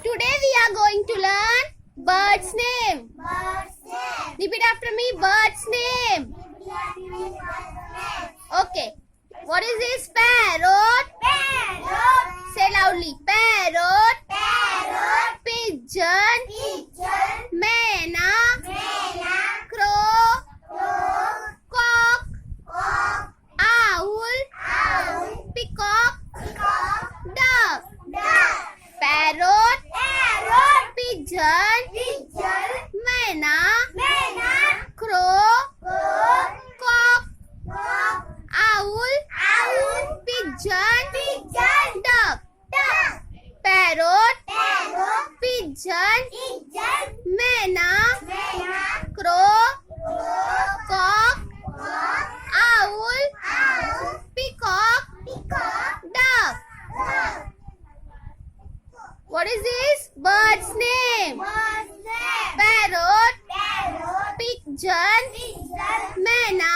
Today we are going to learn bird's name. Repeat after me. Bird's name. Okay. What is this? Parrot. Say loudly. Parrot. Pigeon. Mena. Crow. Cock. Owl. Peacock. Duck. Parrot. Pigeon. Mena. Crow. Cock. Owl. Pigeon. Duck. Parrot. Pigeon. Mena. Crow. Cock. Owl. Peacock. Duck. What is this? Bird's name. Parrot. Pigeon. Mena.